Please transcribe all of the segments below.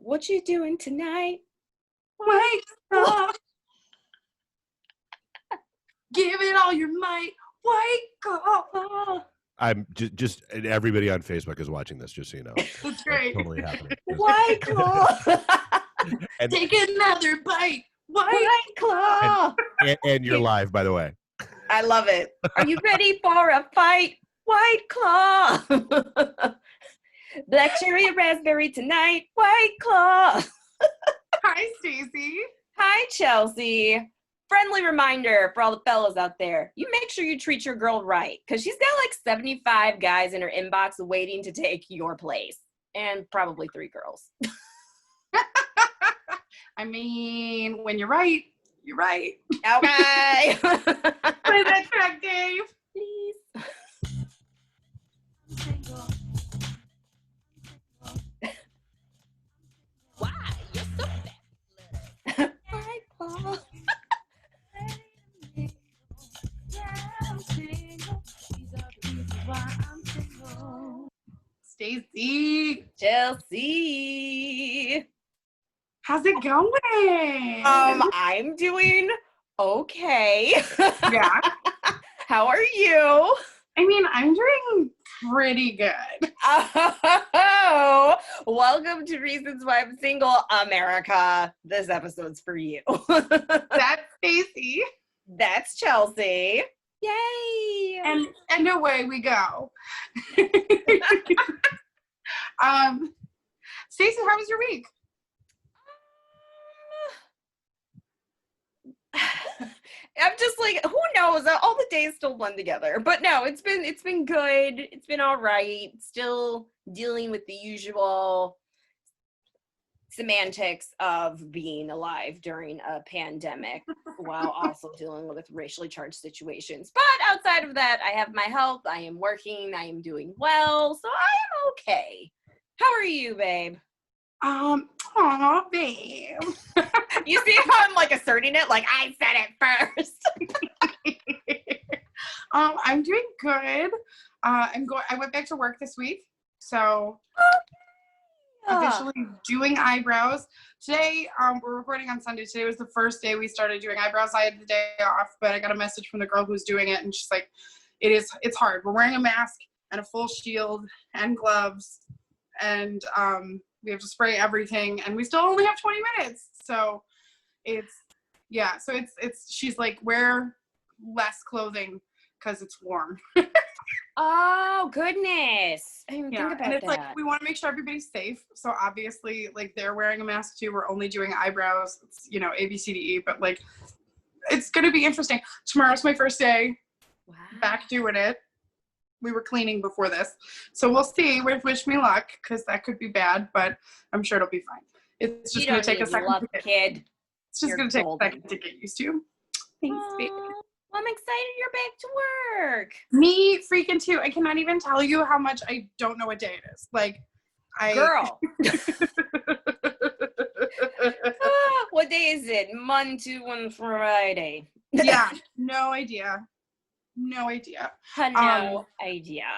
What you doing tonight? Wake up. Give it all your might. Wake up. I'm just everybody on Facebook is watching this, just so you know. That's great. Totally happening. White Claw. And, Take another bite. White Claw. and you're live, by the way. I love it. Are you ready for a fight? White Claw. Black cherry or raspberry tonight. White Claw. Hi, Stacy. Hi, Chelsea. Friendly reminder for all the fellas out there. You make sure you treat your girl right, because she's got like 75 guys in her inbox waiting to take your place. And probably 3 girls. I mean, when you're right, you're right. Okay. Play that track, Dave. Please. Why? You're so fat. White Claw. Stacy, Chelsea. how's it going? I'm doing okay. Yeah. How are you? I mean, I'm doing pretty good. Oh, welcome to Reasons Why I'm Single, America. This episode's for you. That's Stacy. That's Chelsea. Yay! And away we go. Stacy, how was your week? I'm just like, who knows? All the days still blend together. But no, it's been good. It's been all right. Still dealing with the usual semantics of being alive during a pandemic while also dealing with racially charged situations. But outside of that, I have my health. I am working. I am doing well. So I am okay. How are you, babe? Aw, babe. You see how I'm like asserting it? Like I said it first. I'm doing good. I went back to work this week, so officially doing eyebrows today. We're recording on Sunday. Today was the first day we started doing eyebrows. I had the day off, but I got a message from the girl who's doing it, and she's like, it's hard. We're wearing a mask and a full shield and gloves, and we have to spray everything, and we still only have 20 minutes. So she's like, wear less clothing because it's warm. Oh, goodness. I didn't think about and it's that. like, we want to make sure everybody's safe. So obviously, like, they're wearing a mask too. We're only doing eyebrows. It's, A, B, C, D, E. But, like, it's going to be interesting. Tomorrow's my first day back doing it. We were cleaning before this. So we'll see. Wish me luck, because that could be bad. But I'm sure it'll be fine. It's just going to take a second. Kid. It's just going to take a second to get used to. Thanks, babe. Well, I'm excited you're back to work. Me freaking too. I cannot even tell you how much I don't know what day it is. Like, Girl. What day is it? Monday and Friday. Yeah, no idea. No idea. No idea.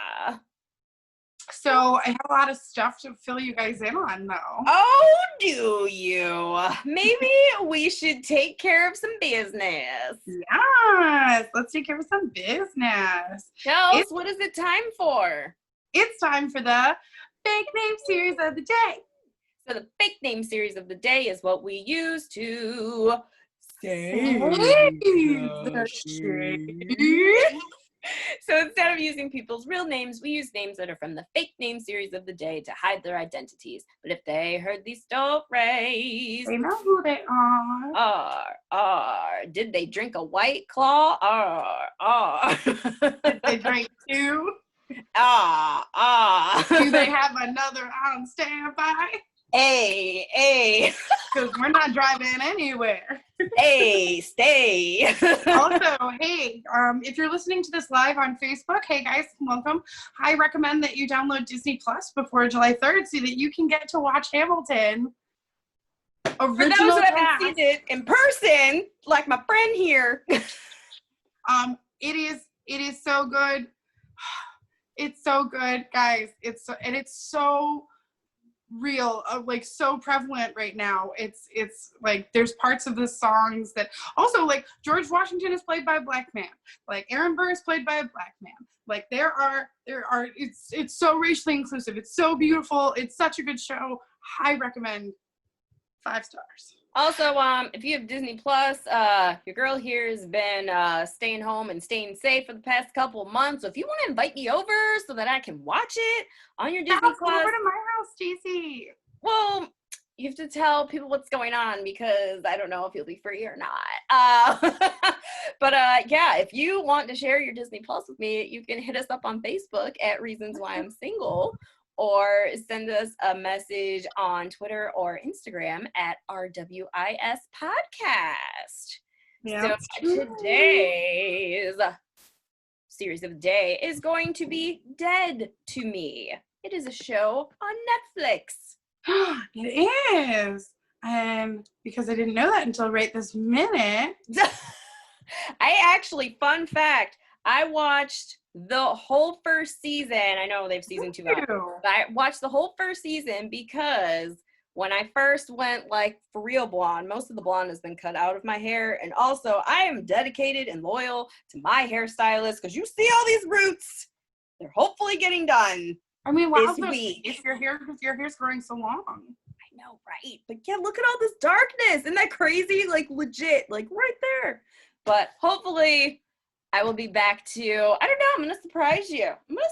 So I have a lot of stuff to fill you guys in on, though. Oh, do you? Maybe we should take care of some business. Yes, let's take care of some business. Chels, what is it time for? It's time for the fake name series of the day. So the fake name series of the day is what we use to say the shade. So instead of using people's real names, we use names that are from the fake name series of the day to hide their identities. But if they heard these stories, They know who they are. Did they drink a White Claw? Did they drink two? Do Do they have another on standby? Hey. Because we're not driving anywhere. Hey, stay. Also, hey, if you're listening to this live on Facebook, hey guys, welcome. I recommend that you download Disney Plus before July 3rd so that you can get to watch Hamilton. For those who haven't seen it in person, like my friend here. It is so good. It's so good, guys. It's so real, like so prevalent right now. It's like there's parts of the songs that also, like, George Washington is played by a black man, like Aaron Burr is played by a black man. Like there are it's so racially inclusive. It's so beautiful. It's such a good show. I recommend 5 stars. Also, if you have Disney Plus, your girl here has been staying home and staying safe for the past couple of months. So if you want to invite me over so that I can watch it on your Disney Come Plus, over to my house, JC. well, you have to tell people what's going on because I don't know if you'll be free or not. But yeah, if you want to share your Disney Plus with me, you can hit us up on Facebook at Reasons Why I'm Single, or send us a message on Twitter or Instagram at RWIS Podcast. Yeah. So today's series of the day is going to be Dead to Me. It is a show on Netflix. It is. And because I didn't know that until right this minute. I actually, fun fact, I watched the whole first season. I know they've season 2 out, but I watched the whole first season because when I first went like for real blonde, most of the blonde has been cut out of my hair. And also I am dedicated and loyal to my hairstylist because you see all these roots. They're hopefully getting done. I mean, wow, this week. If your hair's growing so long. I know, right? But yeah, look at all this darkness. Isn't that crazy? Like legit, like right there. But hopefully I will be back to, I don't know, I'm going to surprise you. I'm going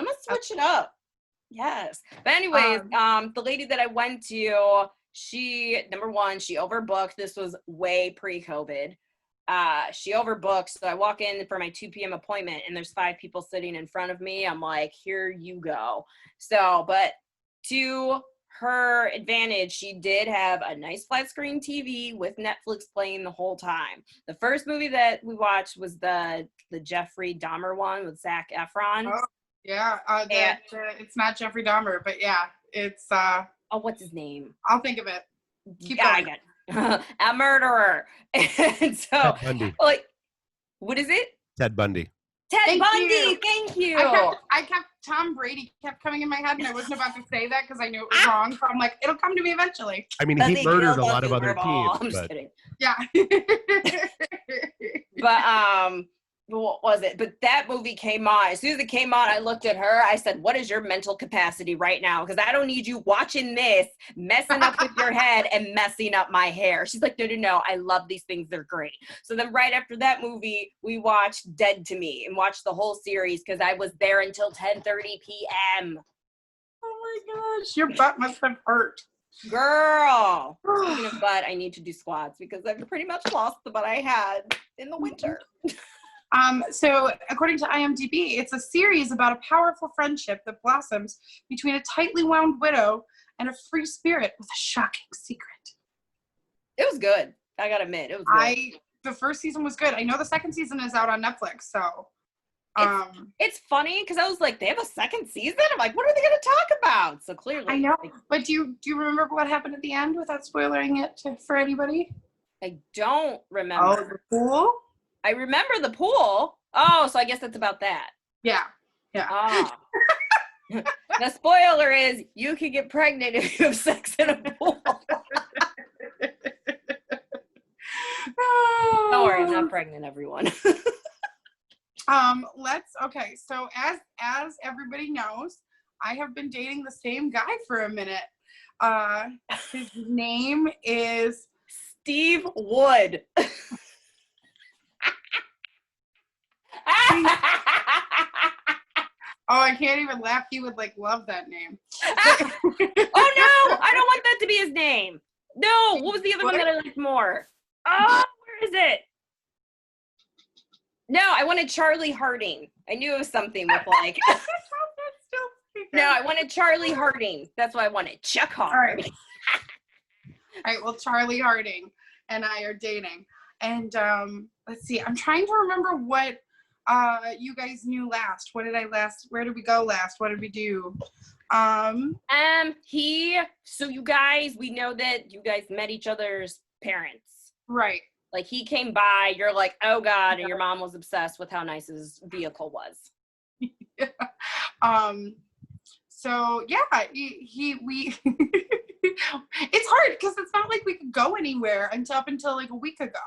to switch it up. Yes. But anyways, the lady that I went to, she, number one, she overbooked. This was way pre-COVID. She overbooked. So I walk in for my 2 p.m. appointment and there's 5 people sitting in front of me. I'm like, here you go. So, but to her advantage, she did have a nice flat screen TV with Netflix playing the whole time. The first movie that we watched was the Jeffrey Dahmer one with Zac Efron. Oh, yeah. It's not Jeffrey Dahmer, but yeah, it's what's his name? I'll think of it. Keep going. A murderer. And so, Ted Bundy. like, what is it? Ted Bundy. Ted Bundy. Thank you. I kept Tom Brady kept coming in my head, and I wasn't about to say that because I knew it was wrong. So I'm like, it'll come to me eventually. I mean, he murdered a lot of other teams. I'm just kidding. Yeah. But what was it? But that movie came on. As soon as it came on, I looked at her. I said, what is your mental capacity right now? Because I don't need you watching this, messing up with your head and messing up my hair. She's like, no. I love these things. They're great. So then right after that movie, we watched Dead to Me and watched the whole series because I was there until 10:30 p.m. Oh my gosh, your butt must have hurt. Girl. Speaking of butt, I need to do squats because I've pretty much lost the butt I had in the winter. So according to IMDb, it's a series about a powerful friendship that blossoms between a tightly wound widow and a free spirit with a shocking secret. It was good. I gotta admit, it was good. The first season was good. I know the second season is out on Netflix, so. It's funny because I was like, they have a second season? I'm like, what are they gonna talk about? So clearly. I know, but do you remember what happened at the end without spoiling it for anybody? I don't remember. Oh, the pool? I remember the pool. Oh, so I guess that's about that. Yeah. Ah. The spoiler is you can get pregnant if you have sex in a pool. Don't worry, I'm not pregnant, everyone. Okay, so as everybody knows, I have been dating the same guy for a minute. His name is Steve Wood. Oh, I can't even laugh. He would love that name. Oh no, I don't want that to be his name. No, what was the other one that I liked more? Oh, where is it? No, I wanted Charlie Harding. I knew it was something with No, I wanted Charlie Harding. That's what I wanted. Chuck Harding. All right, well, Charlie Harding and I are dating. And let's see. I'm trying to remember what you guys knew last. Where did we go last? What did we do? So you guys, we know that you guys met each other's parents. Right. Like he came by, you're like, oh God, and your mom was obsessed with how nice his vehicle was. Yeah. So yeah, we it's hard because it's not like we could go anywhere up until like a week ago.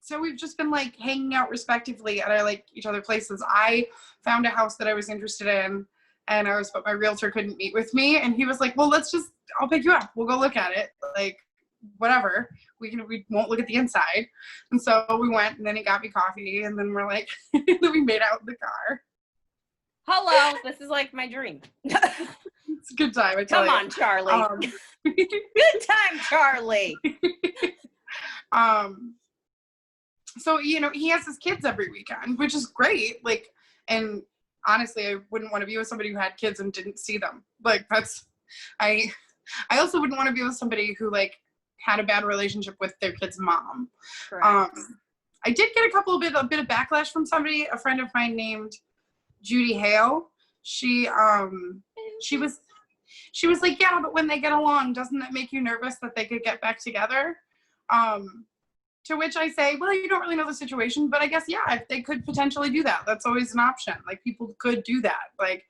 So we've just been like hanging out respectively at our like each other places. I found a house that I was interested in, but my realtor couldn't meet with me, and he was like, well, I'll pick you up, we'll go look at it, like whatever, we won't look at the inside. And so we went, and then he got me coffee, and then we're like then we made out in the car. Hello, this is like my dream. It's a good time, I tell you. Come on, Charlie. Good time, Charlie. So, you know, he has his kids every weekend, which is great. Like, and honestly, I wouldn't want to be with somebody who had kids and didn't see them. Like, I also wouldn't want to be with somebody who like had a bad relationship with their kid's mom. Correct. I did get a bit of backlash from somebody, a friend of mine named Judy Hale. She was like, yeah, but when they get along, doesn't that make you nervous that they could get back together? To which I say, well, you don't really know the situation, but I guess, yeah, they could potentially do that. That's always an option. Like, people could do that. Like,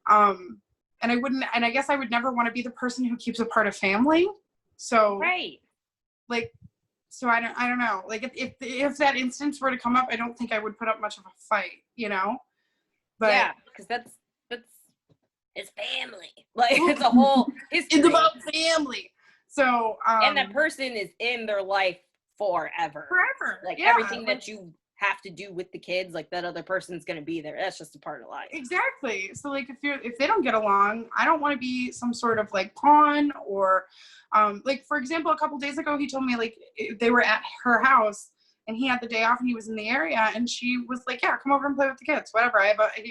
and I guess I would never want to be the person who keeps apart a family. So, right. Like, so I don't know. Like, if that instance were to come up, I don't think I would put up much of a fight, you know? But yeah, because that's it's family. Like, it's a whole history. It's about family. So, and that person is in their life forever. Like, yeah. Everything that you have to do with the kids, like, that other person's going to be there. That's just a part of life. Exactly. So, like, if they don't get along, I don't want to be some sort of, like, pawn or, like, for example, a couple days ago, he told me, like, they were at her house, and he had the day off, and he was in the area, and she was like, yeah, come over and play with the kids, whatever.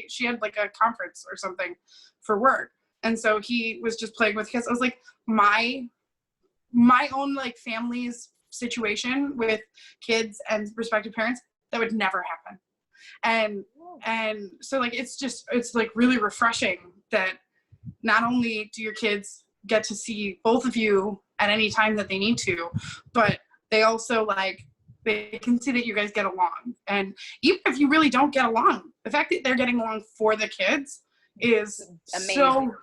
She had, like, a conference or something for work, and so he was just playing with kids. I was like, my own, like, family's situation with kids and respective parents, that would never happen. And so, like, it's like really refreshing that not only do your kids get to see both of you at any time that they need to, but they also, like, they can see that you guys get along. And even if you really don't get along, the fact that they're getting along for the kids is amazing.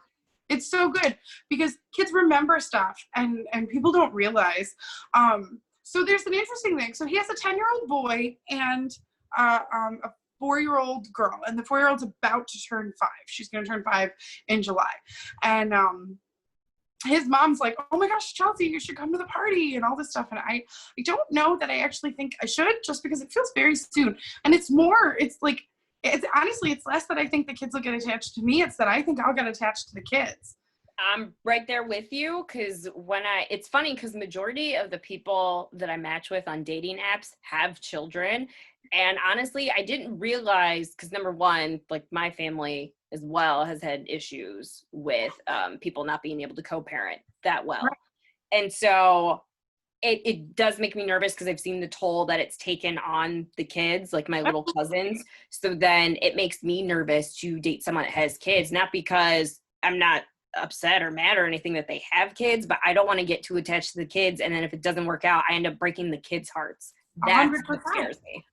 It's so good, because kids remember stuff, and people don't realize. So there's an interesting thing. So he has a 10-year-old boy and a 4-year-old girl, and the 4-year-old's about to turn 5. She's going to turn 5 in July. And his mom's like, oh my gosh, Chelsea, you should come to the party and all this stuff. And I don't know that I actually think I should, just because it feels very soon. And it's honestly, it's less that I think the kids will get attached to me. It's that I think I'll get attached to the kids. I'm right there with you, because it's funny, because majority of the people that I match with on dating apps have children. And honestly, I didn't realize, because number one, like, my family as well has had issues with people not being able to co-parent that well. Right. And so it does make me nervous, because I've seen the toll that it's taken on the kids, like my little cousins. So then it makes me nervous to date someone that has kids, not because I'm not upset or mad or anything that they have kids, but I don't want to get too attached to the kids, and then if it doesn't work out, I end up breaking the kids' hearts. That's 100%. What scares me.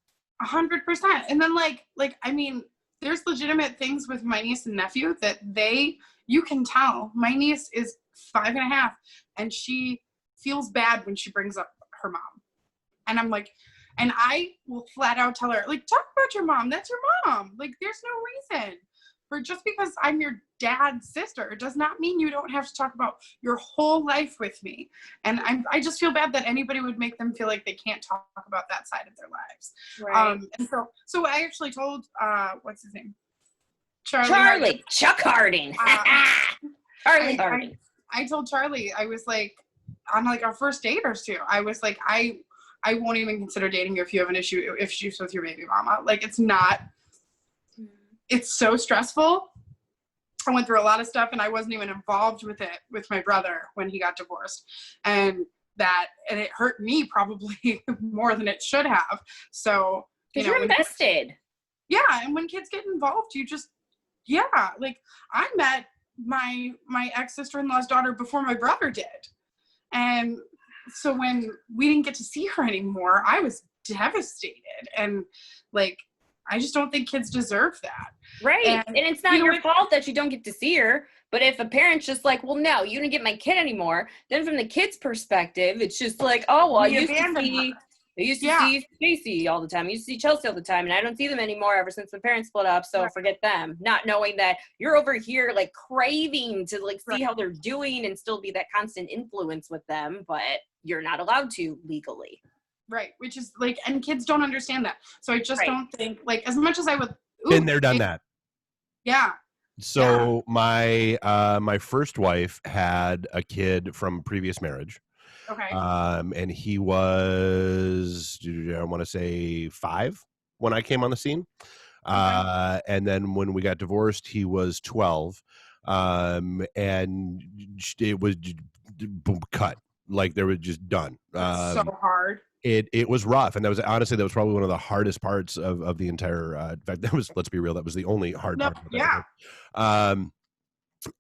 100%. And then like I mean, there's legitimate things with my niece and nephew that you can tell. My niece is 5.5, and she feels bad when she brings up her mom. And I'm like, and I will flat out tell her, like, talk about your mom. That's your mom. Like, there's no reason. Just because I'm your dad's sister does not mean you don't have to talk about your whole life with me. And I just feel bad that anybody would make them feel like they can't talk about that side of their lives. Right. And so I actually told, what's his name? Charlie. Chuck Harding. Charlie Harding. I told Charlie, I was like, on like our first date or two, I was like, I won't even consider dating you if you have an issue, if she's with your baby mama. Like, it's so stressful. I went through a lot of stuff, and I wasn't even involved with it with my brother when he got divorced, and it hurt me probably more than it should have. So, you're invested. Yeah. And when kids get involved, like, I met my ex-sister-in-law's daughter before my brother did. And so when we didn't get to see her anymore, I was devastated. And like, I just don't think kids deserve that. Right. And it's not your fault that you don't get to see her. But if a parent's just like, well, no, you didn't get my kid anymore, then from the kid's perspective, it's just like, oh, well, I used to see Stacy all the time. I used to see Chelsea all the time, and I don't see them anymore ever since the parents split up, so forget them. Not knowing that you're over here, like, craving to, like, see how they're doing and still be that constant influence with them, but you're not allowed to legally. Right, which is, like, and kids don't understand that. So I just don't think, like, as much as I would... Been there, done that. Yeah. So my first wife had a kid from previous marriage. Okay. And he was, I want to say 5 when I came on the scene. And then when we got divorced, he was 12. And it was cut. Like, they were just done. So hard. It was rough, and that was probably one of the hardest parts of the entire. In fact, let's be real, that was the only hard part. Yeah.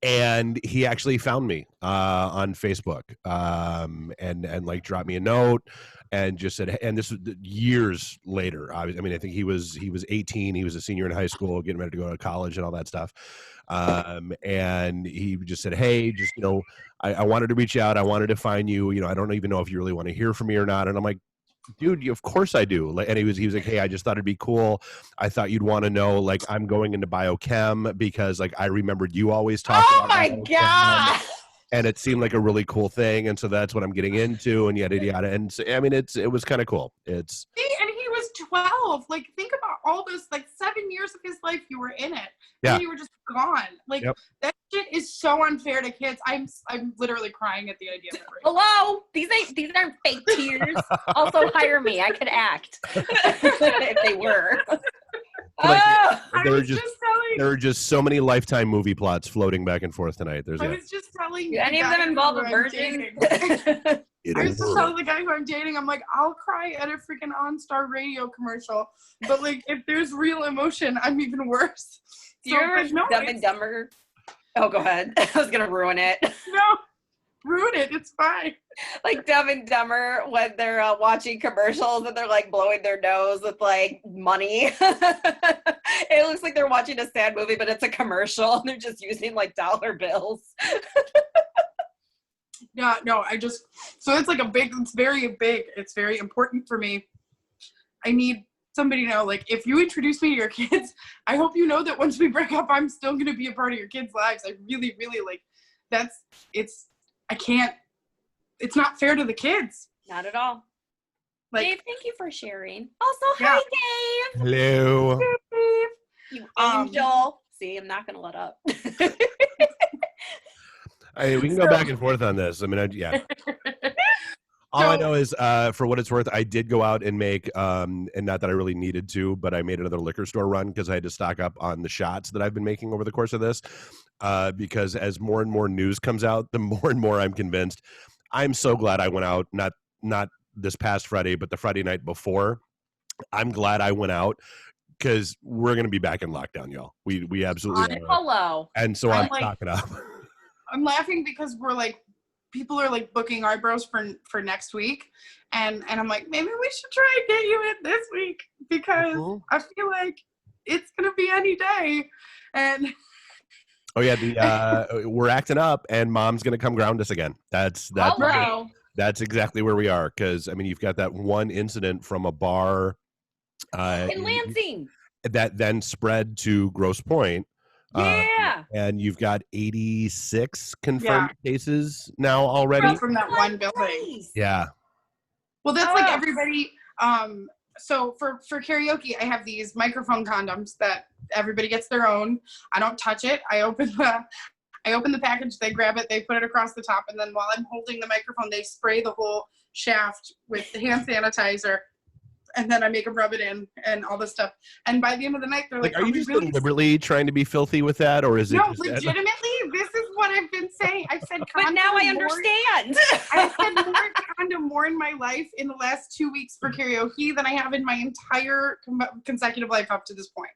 And he actually found me on Facebook, and like dropped me a note, and just said, and this was years later. I think he was 18. He was a senior in high school, getting ready to go to college and all that stuff. And he just said, hey, just, I wanted to reach out. I wanted to find you. I don't even know if you really want to hear from me or not. And I'm like, dude, of course I do. And he was like, hey, I just thought it'd be cool. I thought you'd want to know, like, I'm going into biochem because, like, I remembered you always talking about biochem. God. And it seemed like a really cool thing. And so that's what I'm getting into, and yada, yada. And so, it was kind of cool. And he was 12. Like, think about all those, like, 7 years of his life you were in it. Yeah. And you were just gone. Like, that shit is so unfair to kids. I'm literally crying at the idea of it. Hello? These aren't fake tears. Also, hire me. I could act. If they were. There are just so many Lifetime movie plots floating back and forth tonight. I was just telling you. Any of them involve a virgin? I was just telling the guy who I'm dating, I'm like, I'll cry at a freaking OnStar radio commercial. But, like, if there's real emotion, I'm even worse. Do you remember Dumb and Dumber? Oh, go ahead. I was going to ruin it. No. Ruin it. It's fine. Like Dumb and Dumber, when they're watching commercials and they're like blowing their nose with like money. It looks like they're watching a sad movie, but it's a commercial and they're just using like dollar bills. Yeah, no, so it's like it's very important for me. I need somebody to know, like, if you introduce me to your kids, I hope you know that once we break up, I'm still going to be a part of your kids' lives. I really, really, like, it's not fair to the kids. Not at all. Like, Dave, thank you for sharing. Also, hi, Dave. Hello. You angel. See, I'm not going to let up. We can go back and forth on this. All I know is, for what it's worth, I did go out and make, and not that I really needed to, but I made another liquor store run because I had to stock up on the shots that I've been making over the course of this. Because as more and more news comes out, the more and more I'm convinced. I'm so glad I went out, not this past Friday, but the Friday night before. I'm glad I went out because we're going to be back in lockdown, y'all. We absolutely are. Hello. And so I'm stocking up. I'm laughing because we're like, people are like booking eyebrows for next week, and I'm like, maybe we should try and get you in this week because I feel like it's gonna be any day. And oh yeah, we're acting up, and Mom's gonna come ground us again. That's exactly where we are. Because you've got that one incident from a bar in Lansing that then spread to Grosse Pointe. Yeah. And you've got 86 confirmed cases now already. From that one building. Yeah. Well, that's like everybody. So for karaoke, I have these microphone condoms that everybody gets their own. I don't touch it. I open the package, they grab it, they put it across the top, and then while I'm holding the microphone, they spray the whole shaft with the hand sanitizer. And then I make them rub it in and all this stuff. And by the end of the night, they're like, are you just deliberately trying to be filthy with that? Or is it? No, legitimately, this is what I've been saying. I've said condom. But now I understand. I've said more condom more in my life in the last 2 weeks for karaoke than I have in my entire consecutive life up to this point.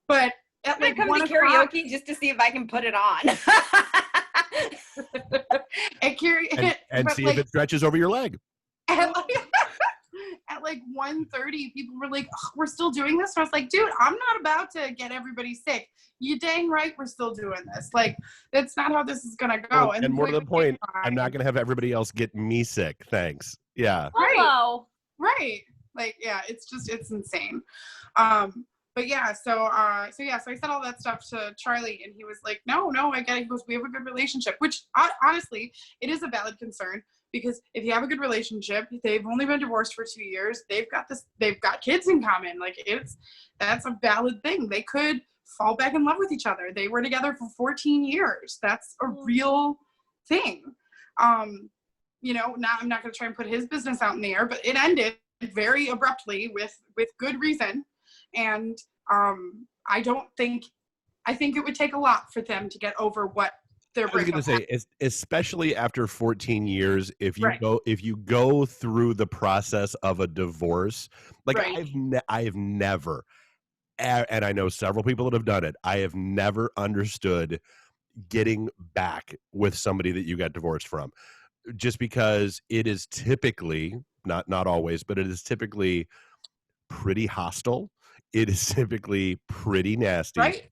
But I'm going to come to karaoke just to see if I can put it on. and see if it stretches over your leg. At like 1:30, people were like, we're still doing this. So I was like, dude, I'm not about to get everybody sick. You dang right we're still doing this. Like, that's not how this is gonna go. Well, and more to the point, I'm not gonna have everybody else get me sick. Thanks. Yeah. Hello. Right. Like, yeah, it's insane. But yeah, so I said all that stuff to Charlie, and he was like, no, I get it. He goes, we have a good relationship, which honestly, it is a valid concern, because if you have a good relationship, they've only been divorced for 2 years, they've got kids in common. Like, that's a valid thing. They could fall back in love with each other. They were together for 14 years. That's a real thing. Now I'm not going to try and put his business out in the air, but it ended very abruptly with good reason. And I think it would take a lot for them to get over what their breakup. I was going to say, especially after 14 years, if you go through the process of a divorce, like I have never, and I know several people that have done it, I have never understood getting back with somebody that you got divorced from, just because it is typically, not always, but it is typically pretty hostile. It is typically pretty nasty. Right.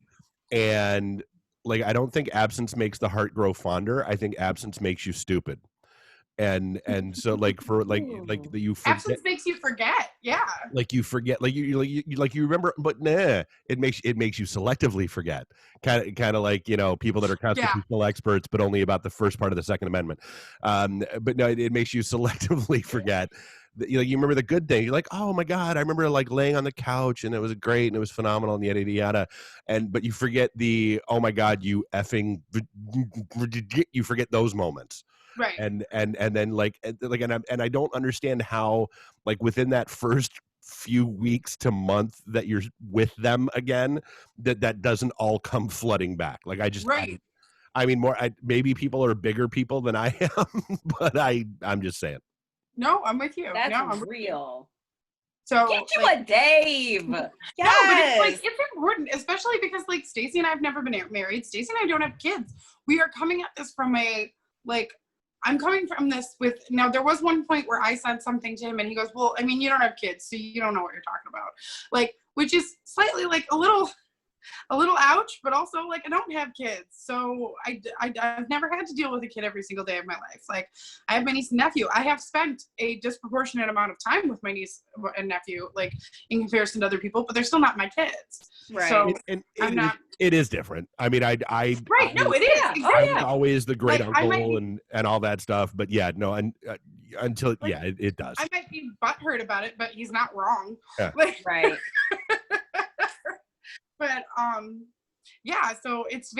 And like, I don't think absence makes the heart grow fonder. I think absence makes you stupid. And so like you forget, absence makes you forget. Yeah. Like you forget, like you remember, but it makes you selectively forget. Kind of like, people that are constitutional experts, but only about the first part of the Second Amendment. But no, it makes you selectively forget. You remember the good thing. You're like, oh my God, I remember like laying on the couch and it was great and it was phenomenal and yada yada yada. But you forget the, oh my God, you forget those moments. Right. And then and I don't understand how, like, within that first few weeks to month that you're with them again, that doesn't all come flooding back. Like, I just, I mean, maybe people are bigger people than I am, but I'm just saying. No, I'm with you. That's real. So get you a Dave. Yes. No, but it's important, especially because like Stacey and I have never been married. Stacey and I don't have kids. We are coming at this from I'm coming from this with, now there was one point where I said something to him and he goes, well, I mean, you don't have kids, so you don't know what you're talking about. Like, which is slightly like a little ouch, but also like I don't have kids. So I've never had to deal with a kid every single day of my life. Like, I have my niece and nephew. I have spent a disproportionate amount of time with my niece and nephew, like in comparison to other people, but they're still not my kids. Right. So it is different. I mean, right. No, it is. Exactly. I'm always the great uncle and all that stuff. But yeah, no, until it does. I might be butthurt about it, but he's not wrong. Yeah. Right. But so it's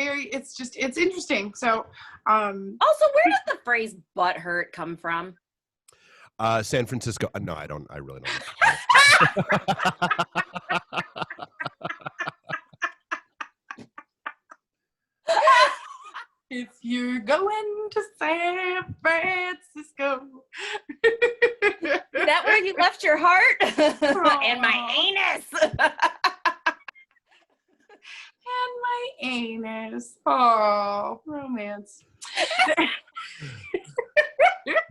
interesting. So also, where does the phrase butt hurt come from? San Francisco. No, I really don't. If you're going to San Francisco. Is that where you left your heart? And my anus. And my anus. Oh, romance.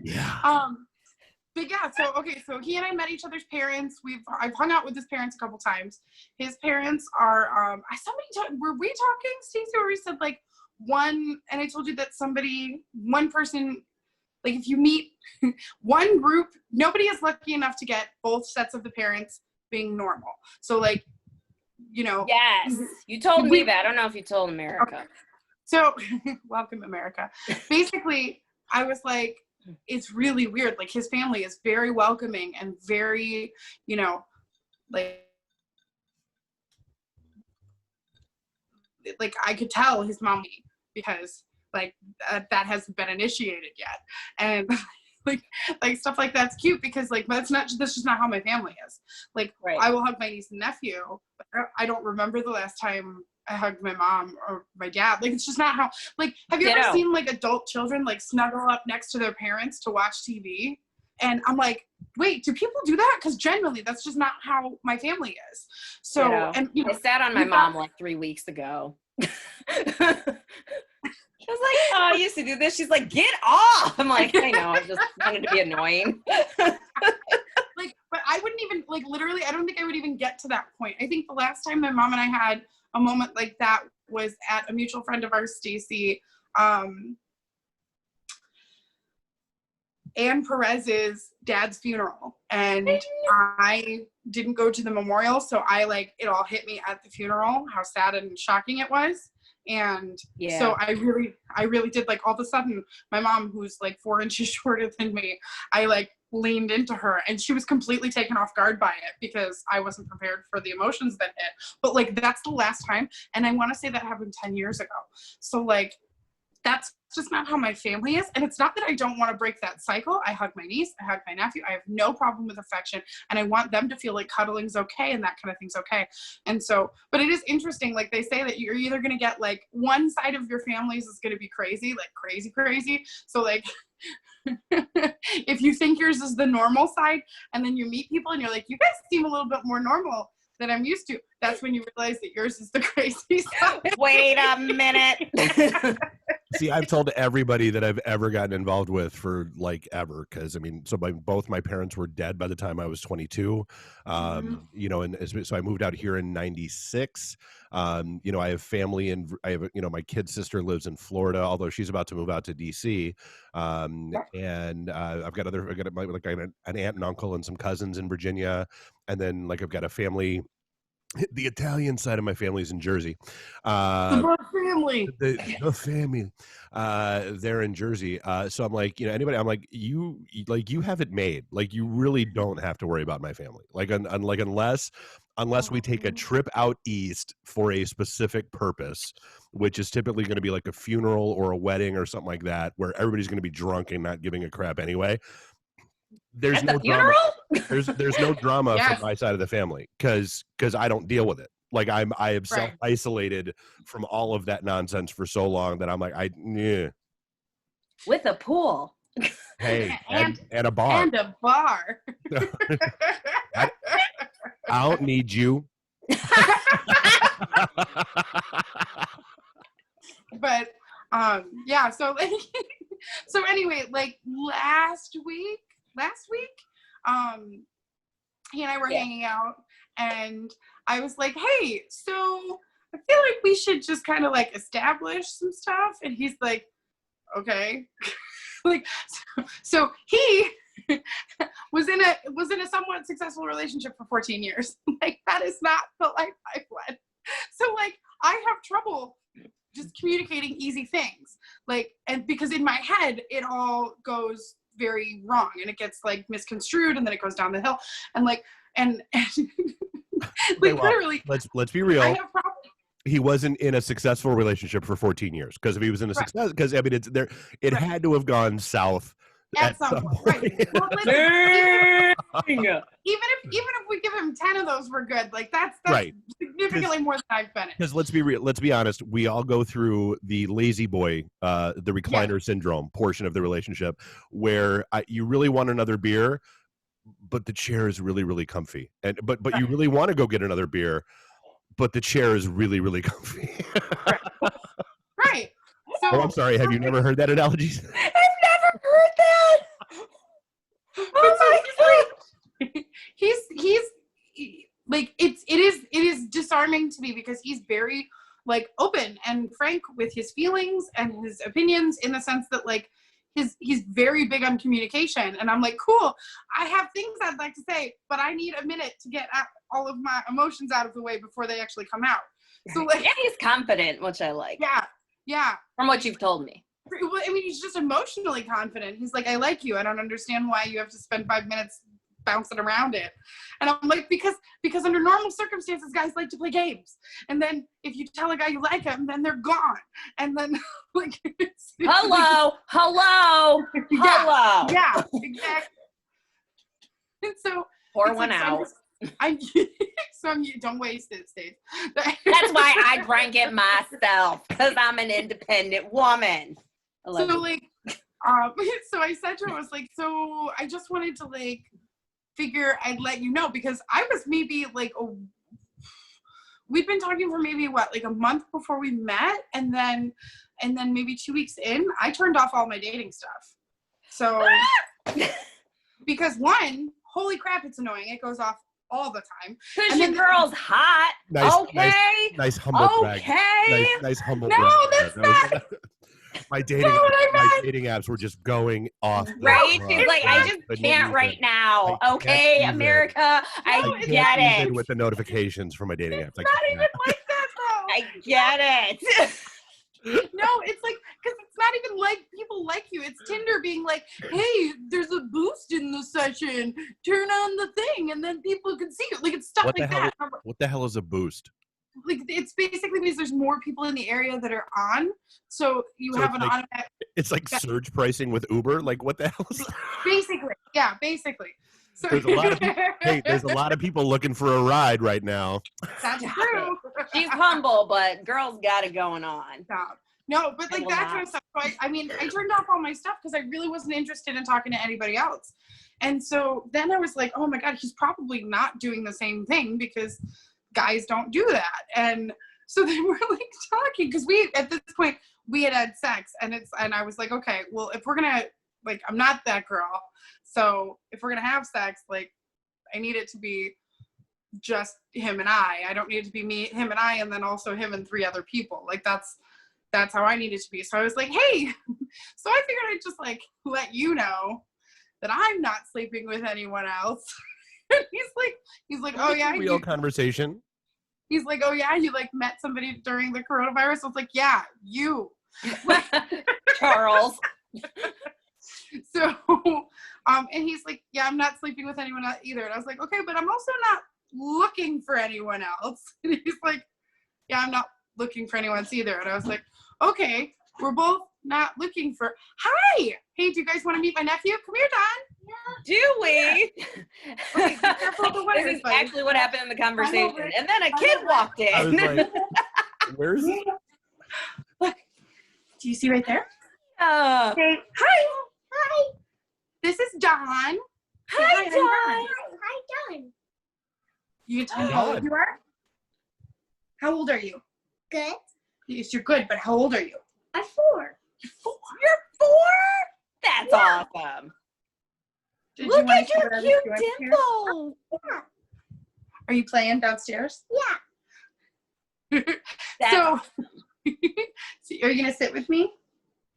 Yeah. But yeah, so he and I met each other's parents. I've hung out with his parents a couple times. His parents are were we talking, Stacey, where we said like one, and I told you that one person, like if you meet one group, nobody is lucky enough to get both sets of the parents being normal. So like, yes, you told me that. I don't know if you told America. Okay. So welcome, America. Basically, I was like, it's really weird. Like, his family is very welcoming and very, like I could tell his mom, because like that hasn't been initiated yet. And like stuff like that's cute, because like that's just not how my family is. Like, right. I will hug my niece and nephew, but I don't remember the last time I hugged my mom or my dad. Like, it's just not how, like, have you ever seen like adult children like snuggle up next to their parents to watch TV? And I'm like, wait, do people do that? Because generally that's just not how my family is. So, and I sat on my mom like 3 weeks ago. I was like, oh, I used to do this. She's like, get off. I'm like, I know, I just wanted to be annoying. Like, but I wouldn't like literally, I don't think I would even get to that point. I think the last time my mom and I had a moment like that was at a mutual friend of ours, Stacy, Ann Perez's dad's funeral, and I didn't go to the memorial, so it all hit me at the funeral how sad and shocking it was. And so I really did, like, all of a sudden my mom, who's like 4 inches shorter than me, I like leaned into her, and she was completely taken off guard by it because I wasn't prepared for the emotions that hit. But like, that's the last time, and I want to say that happened 10 years ago. So like, that's just not how my family is. And it's not that I don't want to break that cycle. I hug my niece, I hug my nephew. I have no problem with affection, and I want them to feel like cuddling's okay and that kind of thing's okay. And so, but it is interesting. Like, they say that you're either going to get like one side of your families is going to be crazy, like crazy. So like, if you think yours is the normal side, and then you meet people and you're like, you guys seem a little bit more normal than I'm used to, that's when you realize that yours is the crazy side. Wait a minute. See, I've told everybody that I've ever gotten involved with for like ever, because I mean, so both my parents were dead by the time I was 22. You know, and so I moved out here in '96. You know, I have family, and I have, you know, my kid sister lives in Florida, although she's about to move out to DC. And I've got like an aunt and uncle and some cousins in Virginia, and then like I've got a family. The Italian side of my family is in Jersey. The family. The family. They're in Jersey. So I'm like, you know, anybody, I'm like, you have it made. Like, you really don't have to worry about my family. Like, unless we take a trip out east for a specific purpose, which is typically going to be like a funeral or a wedding or something like that, where everybody's going to be drunk and not giving a crap anyway. There's no drama. There's no drama from my side of the family because I don't deal with it. Like, I have self-isolated from all of that nonsense for so long that I'm like, with a pool. Hey, and a bar. And a bar. I don't need you. But yeah, so like, so anyway, like last week, he and I were hanging out, and I was like, hey, so I feel like we should just kind of like establish some stuff. And he's like, okay. Like, so he was in a somewhat successful relationship for 14 years. Like, that is not the life I've led. So like, I have trouble just communicating easy things. Like, and because in my head, it all goes very wrong, and it gets like misconstrued, and then it goes down the hill, and like, and like, literally, let's be real. I have problems. He wasn't in a successful relationship for 14 years, because if he was in a success, because I mean, it's there, it had to have gone south at some point. Right. Well, even if we give him 10 of those, we're good. Like, that's right. Significantly more than I've been in. Because let's be real, let's be honest, we all go through the lazy boy, the recliner syndrome portion of the relationship, where you really want another beer, but the chair is really, really comfy, and but you really want to go get another beer, but the chair is really, really comfy. Right. So, oh, I'm sorry. Have you never heard that analogy? I've never heard that. Oh my God. He's like, it is disarming to me, because he's very like open and frank with his feelings and his opinions, in the sense that like he's very big on communication, and I'm like, cool, I have things I'd like to say, but I need a minute to get all of my emotions out of the way before they actually come out. So like, and he's confident, which I like. Yeah. From what you've told me. Well, I mean, he's just emotionally confident. He's like, I like you. I don't understand why you have to spend 5 minutes bouncing around it. And I'm like, because under normal circumstances, guys like to play games. And then if you tell a guy you like him, then they're gone. And then like, hello. Yeah, exactly. And so pour one out. Don't waste it, Steve. That's why I drank it myself, because I'm an independent woman. So like, so I said to her, I was like, so I just wanted to like figure I'd let you know, because I was maybe like we'd been talking for maybe like a month before we met, and then maybe 2 weeks in, I turned off all my dating stuff. So because one, holy crap, it's annoying. It goes off all the time. Because your girl's hot. Nice humble brag. Okay. Nice humble No, brag. that's not. My dating apps were just going off. Right? She's like, I just can't right now. Okay, America, I get it. With the notifications from my dating apps. It's not even like that, though. I get it. No, it's like, because it's not even like people like you. It's Tinder being like, hey, there's a boost in the session. Turn on the thing, and then people can see you. Like, it's stuff like that. What the hell is a boost? Like, it's basically means there's more people in the area that are on, so you have an automatic. It's like surge pricing with Uber. Like, what the hell is that? Basically. So there's a lot of people looking for a ride right now. That's true. She's humble, but girl's got it going on. No, but like that kind of stuff. So I mean, I turned off all my stuff because I really wasn't interested in talking to anybody else. And so then I was like, oh my God, he's probably not doing the same thing because guys don't do that. And so they were like talking because at this point we had sex, and I was like, okay, well, if we're gonna, like, I'm not that girl, so if we're gonna have sex, like, I need it to be just him and I don't need it to be him and I, and then also him and 3 other people. Like, that's how I need it to be. So I was like, hey, so I figured I'd just like let you know that I'm not sleeping with anyone else. he's like, oh yeah, real conversation. He's like, oh yeah, you like met somebody during the coronavirus. I was like, yeah, you, Charles. So, and he's like, yeah, I'm not sleeping with anyone else either. And I was like, okay, but I'm also not looking for anyone else. And he's like, yeah, I'm not looking for anyone else either. And I was like, okay, we're both not looking for. Hi, hey, do you guys want to meet my nephew? Come here, Don. Yeah. Do we? Okay, be careful of the wires, this is buddy. actually what happened in the conversation. And then a kid walked in. I was like, where is he? Look, do you see right there? Say, hi. This is Don. Hi, Don. Hi, Don. You can tell me how old you are? How old are you? Good. Yes, you're good, but how old are you? I'm 4. You're 4? You're 4? That's awesome. Look at your cute dimple. Yeah. Are you playing downstairs? Yeah. So are you going to sit with me?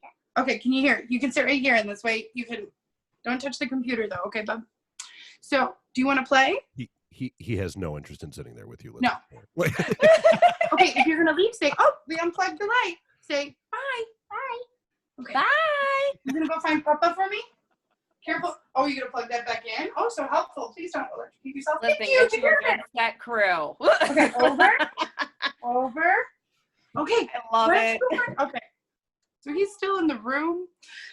Yeah. Okay, can you hear? You can sit right here, and this way you can, don't touch the computer though, okay, bub? So, do you want to play? He has no interest in sitting there with you. No. Okay, if you're going to leave, say, oh, we unplugged the light. Say, bye. Bye. Okay. Bye. You're going to go find Papa for me? Careful. Oh, you're going to plug that back in? Oh, so helpful. Please don't electrocute yourself. Listen, Thank you. that crew. Okay, over. Okay. I love it. Okay. So he's still in the room.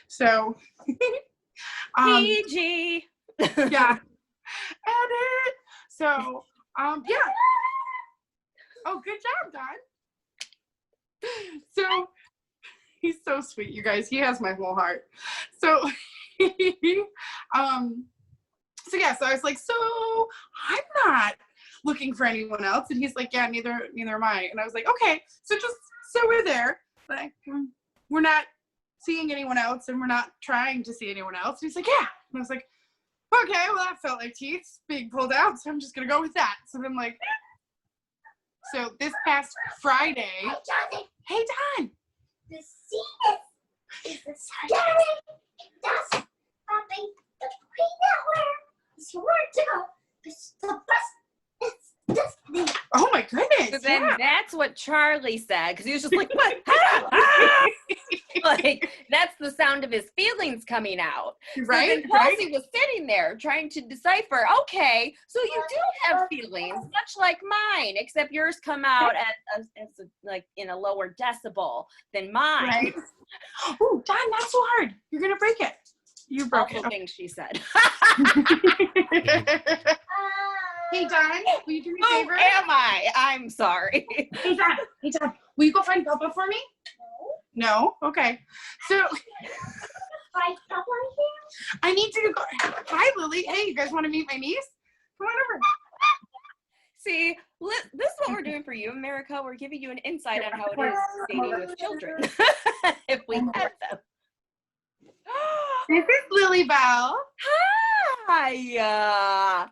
So PG. Yeah. Edit. So yeah. Oh, good job, Don. So he's so sweet, you guys. He has my whole heart. So so yeah, so I was like, so I'm not looking for anyone else. And he's like, yeah, neither am I. And I was like, okay, so we're there. Like, we're not seeing anyone else, and we're not trying to see anyone else. And he's like, yeah. And I was like, okay, well, that felt like teeth being pulled out, so I'm just gonna go with that. So then, like, so this past Friday. Hey, Don. The seat is the scary dust pumping the queen network. If you want to go, the bus is this thing. Oh my goodness. So then that's what Charlie said, because he was just like, what? Like, that's the sound of his feelings coming out. Right? So then Kelsey was sitting there trying to decipher, okay, so you do have feelings, much like mine, except yours come out as like in a lower decibel than mine. Right. Oh, Don, not so hard. You're going to break it. You broke Awful it. things she said. Hey, Don, will you do me a Who favor? am I? I'm sorry. Hey, Don, will you go find Papa for me? No? Okay. So, Find Papa here? I need you to go. Hi, Lily. Hey, you guys want to meet my niece? Come on over. See, this is what we're doing for you, America. We're giving you an insight on how it is dating with children, if we have them. This is Lily Bell. Hi.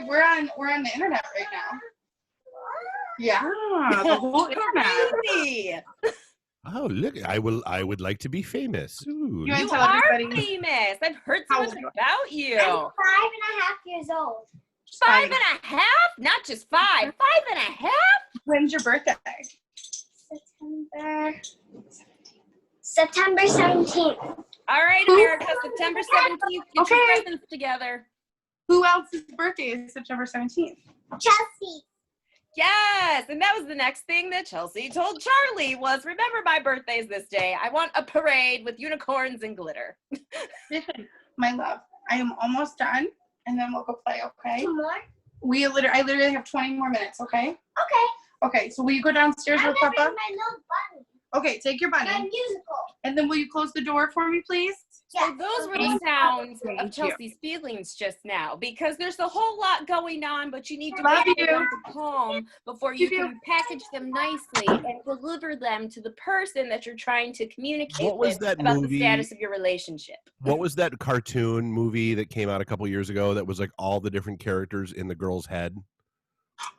We're on the internet right now. Yeah, the whole internet. Crazy. Oh, look! I would like to be famous. Ooh, You wanna You tell are everybody famous. I've heard so how much old you are? about you. I'm 5.5 years old. 5.5? Not just 5. 5.5? When's your birthday? September 17th. All right, America, September 17th. Get your presents together. Who else's birthday is September 17th? Chelsea. Yes, and that was the next thing that Chelsea told Charlie was, remember my birthday's this day. I want a parade with unicorns and glitter. Listen, my love, I am almost done, and then we'll go play, okay? 2 more? I literally have 20 more minutes, okay? Okay. Okay, so will you go downstairs I'm with gonna bring Papa? my little bunny. Okay, take your My bunny. musical. And then will you close the door for me, please? So those were the sounds Thank of you. Chelsea's feelings just now, because there's a whole lot going on, but you need to Love wait for you. them to calm before you You can package them nicely and deliver them to the person that you're trying to communicate What was with that about movie? the status of your relationship. What was that cartoon movie that came out a couple years ago that was like all the different characters in the girl's head?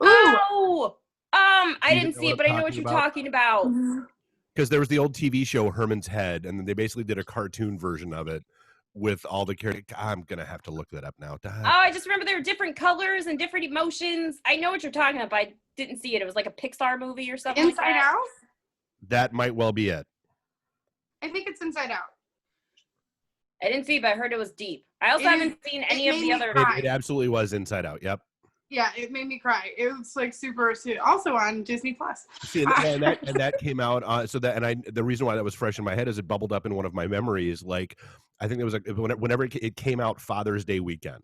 Ooh. Oh, I You didn't know see what it, but I I'm know what talking you're about? talking about. Mhm. Because there was the old TV show Herman's Head, and then they basically did a cartoon version of it with all the characters. I'm gonna have to look that up now. Oh, I just remember there were different colors and different emotions. I know what you're talking about, but I didn't see it. It was like a Pixar movie or something like Inside that. Out? That might well be it. I think it's Inside Out. I didn't see it, but I heard it was deep. I also It haven't seen any of made the me other. cry. It absolutely was Inside Out. Yep. Yeah, it made me cry. It was like super, also on Disney Plus. See, and that came out. The reason why that was fresh in my head is it bubbled up in one of my memories. Like, I think it was like whenever it came out Father's Day weekend,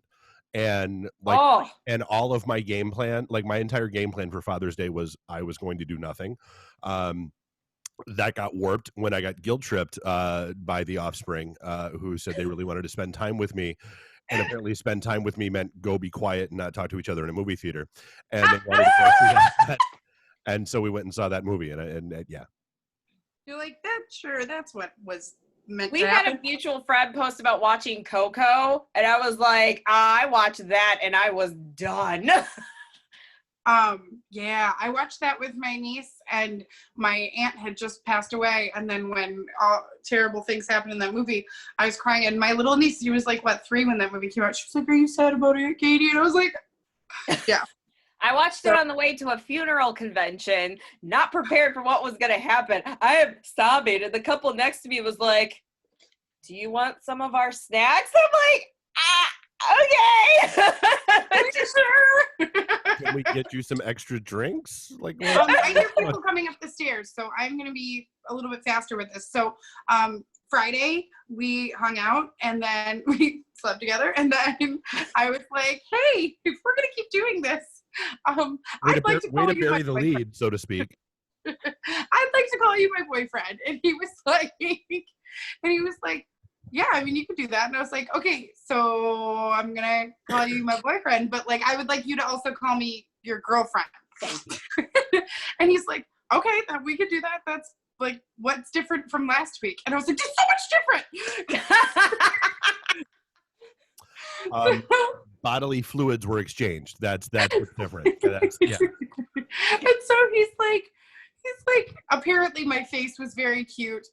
and and all of my game plan, like my entire game plan for Father's Day was I was going to do nothing. That got warped when I got guilt tripped by the Offspring, who said they really wanted to spend time with me. And apparently spend time with me meant go be quiet and not talk to each other in a movie theater. And they wanted to go see that. And so we went and saw that movie. And yeah. You're like, that's what was meant We to had happen. a mutual friend post about watching Coco, and I was like, I watched that, and I was done. Yeah, I watched that with my niece, and my aunt had just passed away. And then when terrible things happened in that movie, I was crying. And my little niece, she was like, 3 when that movie came out. She was like, "Are you sad about it, Katie?" And I was like, "Yeah." I watched it on the way to a funeral convention, not prepared for what was going to happen. I am sobbing, and the couple next to me was like, "Do you want some of our snacks?" I'm like, okay. Sure. Can we get you some extra drinks? Like, I hear people coming up the stairs, so I'm going to be a little bit faster with this. So Friday, we hung out, and then we slept together, and then I was like, hey, if we're going to keep doing this, I'd like to call you bury my the boyfriend. lead, so to speak. I'd like to call you my boyfriend. And he was like, yeah, I mean, you could do that. And I was like, okay, so I'm going to call you my boyfriend, but like, I would like you to also call me your girlfriend. Thank you. And he's like, okay, then we could do that. That's like, what's different from last week? And I was like, there's so much different. Bodily fluids were exchanged. That's what's different. Yeah. And so he's like, apparently my face was very cute.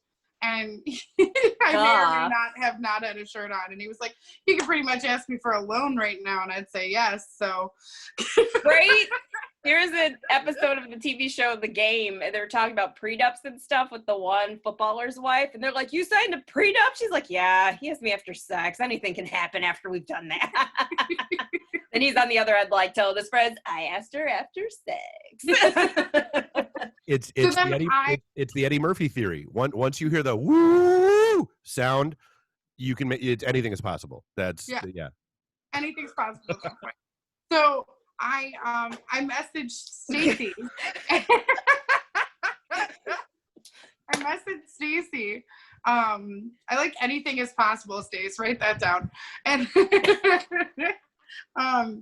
And I may or may not have not had a shirt on. And he was like, you could pretty much ask me for a loan right now. And I'd say yes. So. Right? There's an episode of the TV show The Game, and they're talking about prenups and stuff with the one footballer's wife. And they're like, you signed a prenup? She's like, yeah, he has me after sex. Anything can happen after we've done that. And he's on the other end, like, telling his friends, I asked her after sex. It's the Eddie Murphy theory. Once you hear the woo sound, you can make it. Anything is possible. Yeah. Anything's possible at that point. So I messaged Stacy. I messaged Stacy. I like anything is possible, Stace. Write that down. And I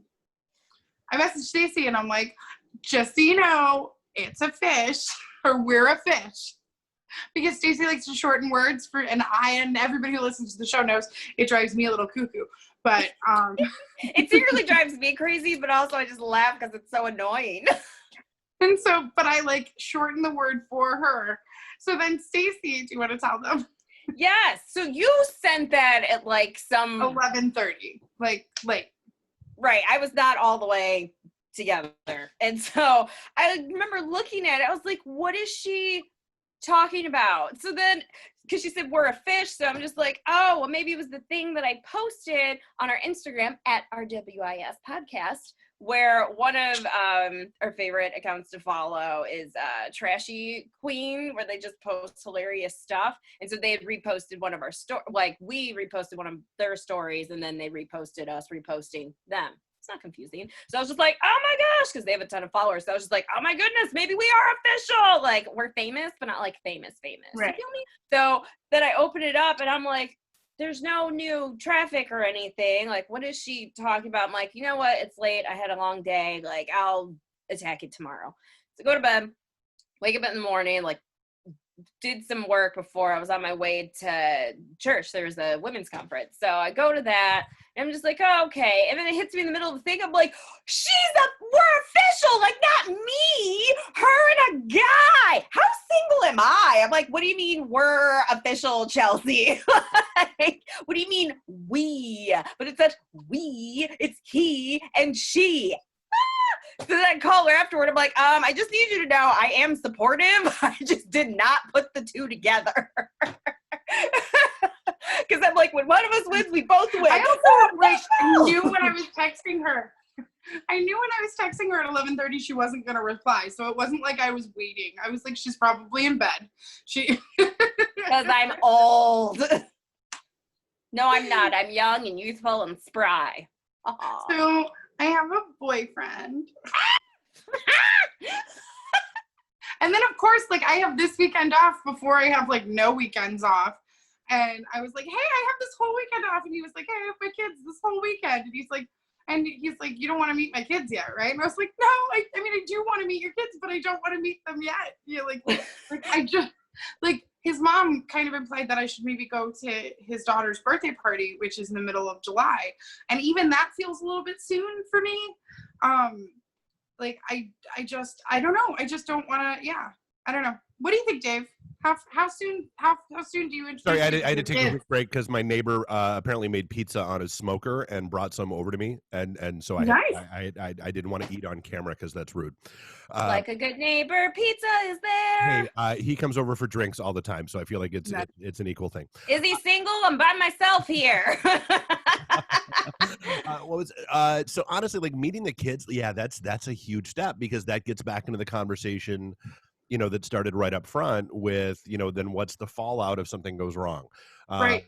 messaged Stacy and I'm like, just so you know, it's a fish, or we're a fish. because Stacey likes to shorten words and everybody who listens to the show knows it drives me a little cuckoo. But it secretly drives me crazy, but also I just laugh because it's so annoying. And so, but I like shorten the word for her. So then Stacey, do you want to tell them? Yes. So you sent that at like some 11:30, like late. Right. I was not all the way together. And so I remember looking at it. I was like, what is she talking about? So then, because she said we're a fish. So I'm just like, oh, well, maybe it was the thing that I posted on our Instagram at RWIS podcast, where one of our favorite accounts to follow is Trashy Queen, where they just post hilarious stuff. And so they had reposted one of our we reposted one of their stories, and then they reposted us reposting them. It's not confusing. So I was just like, oh my gosh, because they have a ton of followers. So I was just like, oh my goodness, maybe we are official. Like, we're famous, but not like famous. Right. You feel me? So then I open it up and I'm like, there's no new traffic or anything. Like, what is she talking about? I'm like, you know what? It's late. I had a long day. Like, I'll attack it tomorrow. So go to bed, wake up in the morning, like, did some work before I was on my way to church. There was a women's conference. So I go to that and I'm just like, oh, okay. And then it hits me in the middle of the thing. I'm like, we're official. Like, not me, her and a guy. How single am I? I'm like, what do you mean we're official, Chelsea? Like, what do you mean we? But it's not we, it's he and she. So then I call her afterward. I'm like, I just need you to know I am supportive. I just did not put the two together. Because I'm like, when one of us wins, we both win. I also I knew when I was texting her. I knew when I was texting her at 11:30 she wasn't going to reply. So it wasn't like I was waiting. I was like, she's probably in bed. Because I'm old. No, I'm not. I'm young and youthful and spry. Aww. So I have a boyfriend. And then of course, like, I have this weekend off before I have like no weekends off. And I was like, hey, I have this whole weekend off. And he was like, hey, I have my kids this whole weekend. And he's like, you don't want to meet my kids yet, right? And I was like, no, I mean, I do want to meet your kids, but I don't want to meet them yet. You know, like I just, like, his mom kind of implied that I should maybe go to his daughter's birthday party, which is in the middle of July. And even that feels a little bit soon for me. Like, I don't know. I just don't want to, I don't know. What do you think, Dave? How soon do you introduce? Sorry, I had to take a quick break because my neighbor apparently made pizza on his smoker and brought some over to me, and so I didn't want to eat on camera because that's rude. Like a good neighbor, pizza is there. Hey, he comes over for drinks all the time, so I feel like it's an equal thing. Is he single? I'm by myself here. So honestly, like, meeting the kids, that's a huge step, because that gets back into the conversation, that started right up front with, then what's the fallout if something goes wrong? Right.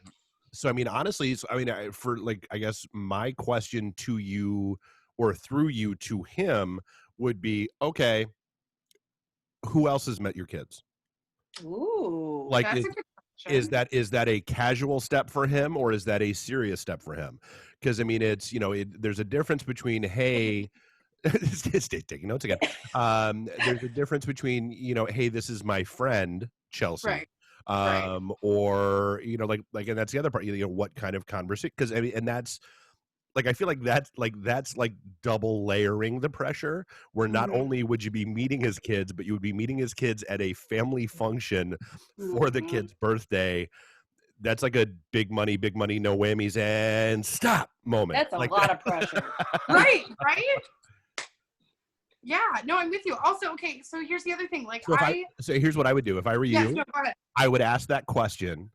So, I mean, honestly, I guess my question to you, or through you to him, would be, okay, who else has met your kids? Ooh. Like, That's a good question. is that a casual step for him, or is that a serious step for him? Because, I mean, it's, there's a difference between, hey, taking notes again. There's a difference between, hey, this is my friend Chelsea, Right. Or and that's the other part. What kind of conversation? Because I mean, and that's like, I feel like that's double layering the pressure. Where not only would you be meeting his kids, but you would be meeting his kids at a family function for the kid's birthday. That's like a big money, no whammies, and stop moment. That's a lot of pressure. Right. Yeah, no, I'm with you. Also, okay, so here's the other thing. Like, so here's what I would do if I were you. No, go ahead. I would ask that question,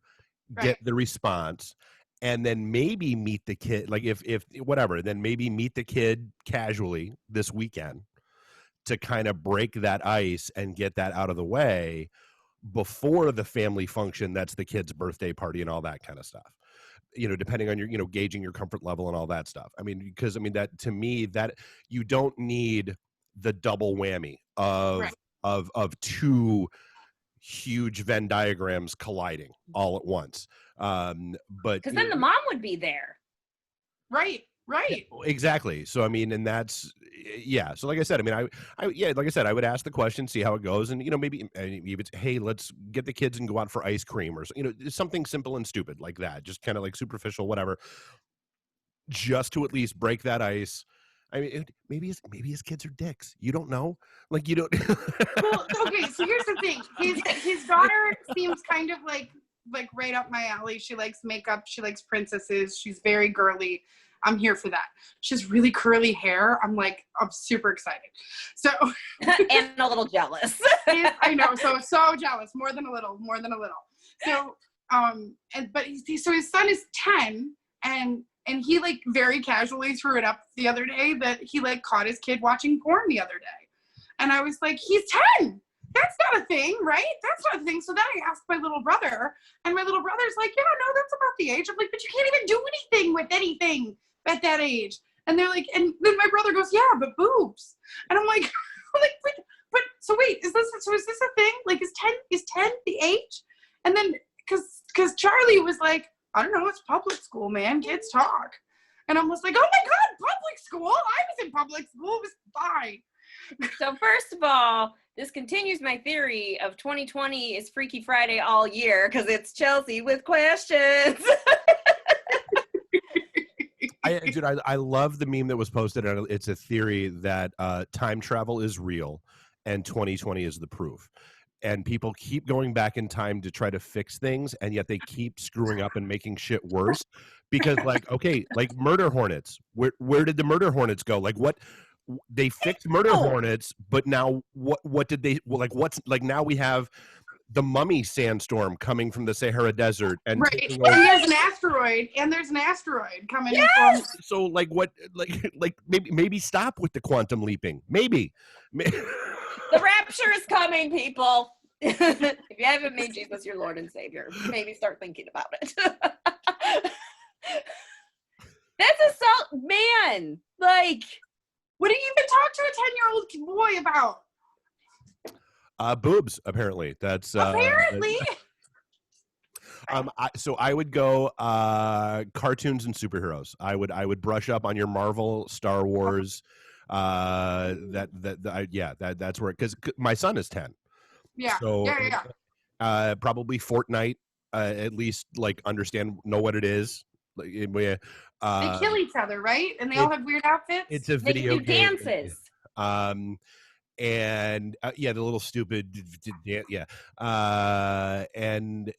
Right. get the response, and then maybe meet the kid. Like, if whatever, then maybe meet the kid casually this weekend to kind of break that ice and get that out of the way before the family function. That's the kid's birthday party and all that kind of stuff. Depending on your, gauging your comfort level and all that stuff. I mean, because that, to me, that you don't need the double whammy of two huge Venn diagrams colliding all at once. But because then the mom would be there. Right. Right. Exactly. So I mean, and that's yeah. So like I said, I mean, like I said, I would ask the question, see how it goes, and maybe it's hey, let's get the kids and go out for ice cream or something simple and stupid like that, just kind of like superficial, whatever, just to at least break that ice. I mean, maybe his kids are dicks. You don't know, like you don't. Well, okay. So here's the thing. His daughter seems kind of like right up my alley. She likes makeup. She likes princesses. She's very girly. I'm here for that. She has really curly hair. I'm super excited. So and a little jealous. I know. So jealous. More than a little. So but so his son is 10, and he like very casually threw it up the other day that he like caught his kid watching porn the other day, and I was like, he's 10. That's not a thing, right? That's not a thing. So then I asked my little brother, and my little brother's like, yeah, no, that's about the age. I'm like, but you can't even do anything with anything at that age. And they're like, and then my brother goes, yeah, but boobs. And I'm like, but so wait, is this a thing? Like, is 10 the age? And then because Charlie was like, I don't know, it's public school, man. Kids talk. And I was like, oh my God, public school? I was in public school. It was fine. So first of all, this continues my theory of 2020 is Freaky Friday all year because it's Chelsea with questions. I love the meme that was posted, and it's a theory that time travel is real and 2020 is the proof. And people keep going back in time to try to fix things, and yet they keep screwing up and making shit worse. Because, like, okay, like murder hornets. Where did the murder hornets go? Like, what? They fixed murder hornets, but now what did they like? What's like now we have the Mummy sandstorm coming from the Sahara Desert, and right. And there's an asteroid, coming. Yes! So like what? Like maybe stop with the quantum leaping. Maybe. The rapture is coming, people. If you haven't made Jesus your Lord and Savior, maybe start thinking about it. That's assault, man. Like, what do you even talk to a 10-year-old boy about? Boobs, apparently. That's apparently. So I would go cartoons and superheroes. I would brush up on your Marvel, Star Wars. That's where, because my son is 10. Yeah. So yeah. Probably Fortnite. At least know what it is. Like they kill each other, right? And they all have weird outfits. It's a video game. Dances. And the little stupid and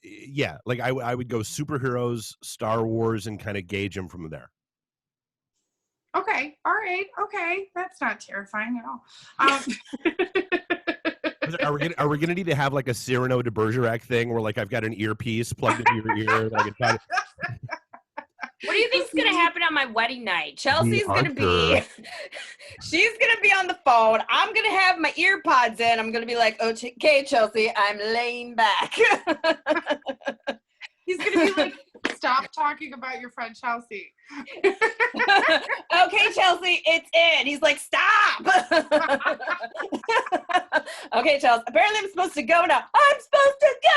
like I would go superheroes, Star Wars, and kind of gauge them from there. Okay, all right, okay, that's not terrifying at all. Are we gonna need to have like a Cyrano de Bergerac thing where like I've got an earpiece plugged into your ear? What do you think's gonna happen on my wedding night? Chelsea's gonna be, she's gonna be on the phone. I'm gonna have my ear pods in. I'm gonna be like, okay, Chelsea, I'm laying back. He's gonna be like, stop talking about your friend Chelsea. Okay, Chelsea, it's in. He's like, stop. Okay, Chelsea, apparently I'm supposed to go now. I'm supposed to go.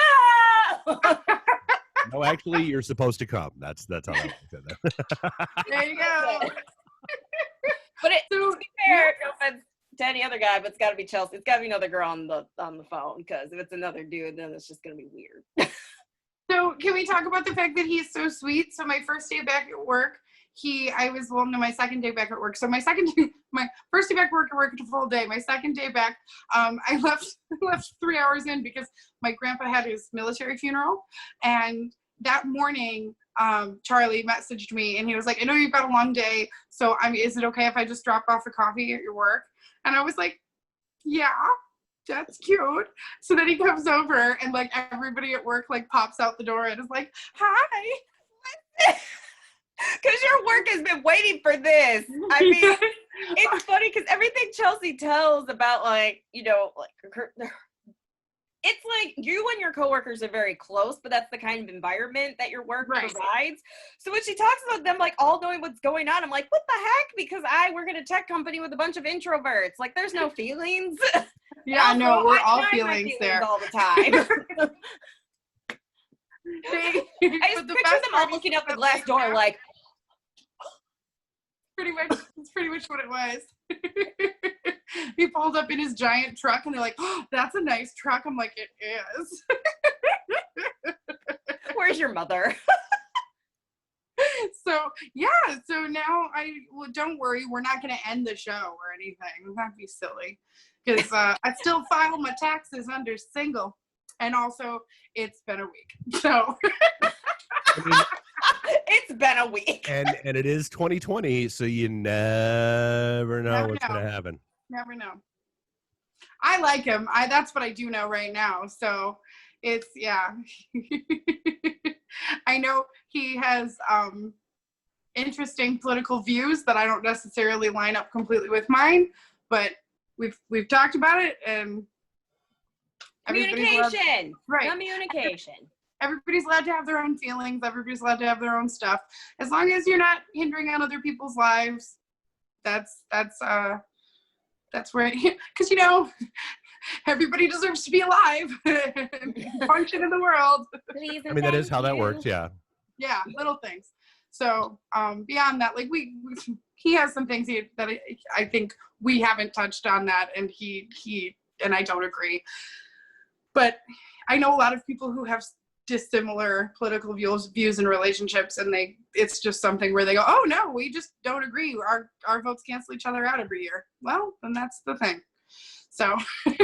No, actually, you're supposed to come. That's how I said that. There you go. But to be fair, no offense to any other guy, but it's got to be Chelsea. It's got to be another girl on the phone, because if it's another dude, then it's just going to be weird. So can we talk about the fact that he's so sweet? So my first day back at work, my second day back at work. So my first day back at work, I worked a full day. My second day back, I left 3 hours in because my grandpa had his military funeral. And that morning, Charlie messaged me and he was like, I know you've got a long day. So is it okay if I just drop off a coffee at your work? And I was like, yeah, that's cute. So then he comes over and like everybody at work like pops out the door and is like, hi. Because your work has been waiting for this. I mean, it's funny because everything Chelsea tells about like, it's like you and your coworkers are very close, but that's the kind of environment that your work provides. So when she talks about them like all knowing what's going on, I'm like, what the heck? Because I work at a tech company with a bunch of introverts. Like there's no feelings. Yeah, no, we're all feelings there all the time. I just picture them all looking out the glass door like, pretty much what it was. He pulled up in his giant truck and they're like, oh, that's a nice truck. I'm like, it is. Where's your mother? So now don't worry, we're not going to end the show or anything. That'd be silly. Because I still file my taxes under single. And also, it's been a week. So. I mean, It's been a week. and it is 2020, so you never know what's going to happen. Never know. I like him. That's what I do know right now. So it's, yeah. I know he has interesting political views that I don't necessarily line up completely with mine, but we've talked about it, and Communication. Right. Communication. Everybody's allowed to have their own feelings. Everybody's allowed to have their own stuff. As long as you're not hindering on other people's lives, that's where, because, everybody deserves to be alive and function in the world. Please I mean, that is how that works, yeah. Yeah, little things. So beyond that, like he has some things that I think we haven't touched on that, and he and I don't agree. But I know a lot of people who have dissimilar political views and relationships, and it's just something where they go, oh no, we just don't agree. Our votes cancel each other out every year. Well, then that's the thing. So as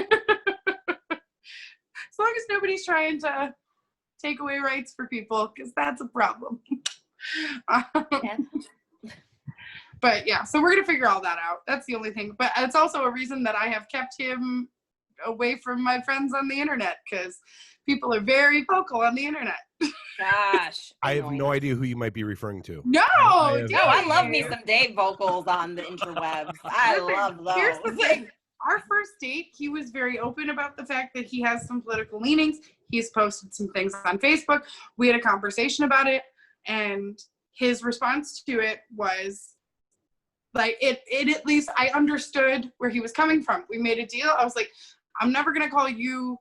long as nobody's trying to take away rights for people, because that's a problem. Yeah. But yeah, so we're gonna figure all that out. That's the only thing. But it's also a reason that I have kept him away from my friends on the internet, because people are very vocal on the internet. Gosh. I have no idea who you might be referring to. No, I love me some Dave vocals on the interwebs. I love those. Here's the thing. Our first date, he was very open about the fact that he has some political leanings. He's posted some things on Facebook. We had a conversation about it, and his response to it was like, it at least I understood where he was coming from. We made a deal. I was like, I'm never going to call you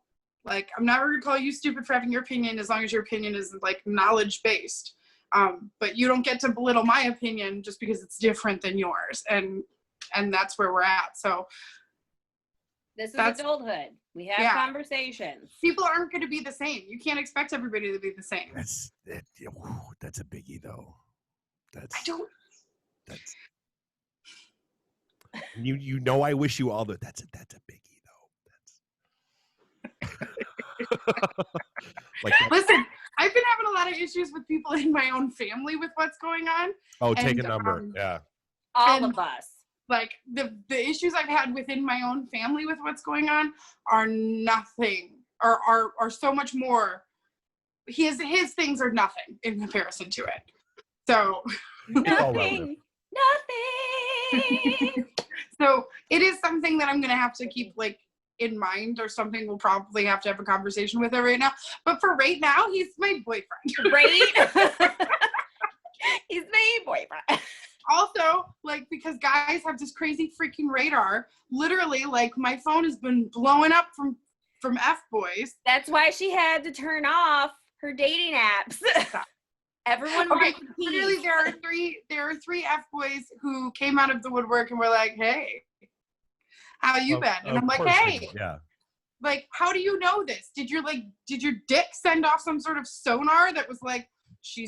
stupid for having your opinion, as long as your opinion is like knowledge based. But you don't get to belittle my opinion just because it's different than yours. And that's where we're at. So this is adulthood. We have conversations. People aren't going to be the same. You can't expect everybody to be the same. That's a biggie, though. I wish you all the. That's a biggie, though. Listen, I've been having a lot of issues with people in my own family with what's going on. Oh, take a number. Yeah. All of us. Like the issues I've had within my own family with what's going on are nothing, are so much more. His things are nothing in comparison to it. So nothing. So it is something that I'm gonna have to keep like in mind, or something we'll probably have to have a conversation with her right now. But for right now, he's my boyfriend. Right? He's my boyfriend. Also, like, because guys have this crazy freaking radar, literally, like, my phone has been blowing up from F-boys. That's why she had to turn off her dating apps. Everyone wants to peace. Literally, there are three F-boys who came out of the woodwork and were like, hey, how you been? And I'm like, hey. Yeah. Like, how do you know this? Did your dick send off some sort of sonar that was like, she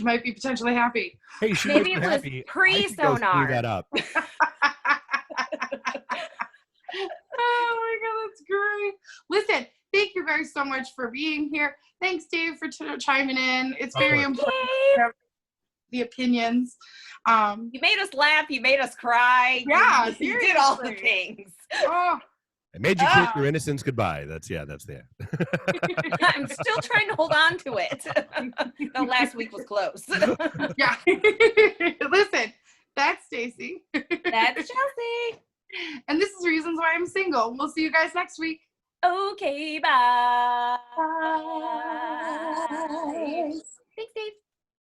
might be potentially happy? Hey, she maybe might be it was happy. pre-sonar. Screw that up. Oh my God, that's great. Listen, thank you guys so much for being here. Thanks, Dave, for chiming in. It's very important to have the opinions. You made us laugh. You made us cry. Yeah, you did all the things. Oh. I made you kiss your innocence goodbye. That's there. I'm still trying to hold on to it. No, last week was close. Yeah. Listen, that's Stacy. That's Chelsea. And this is Reasons Why I'm Single. We'll see you guys next week. Okay, bye.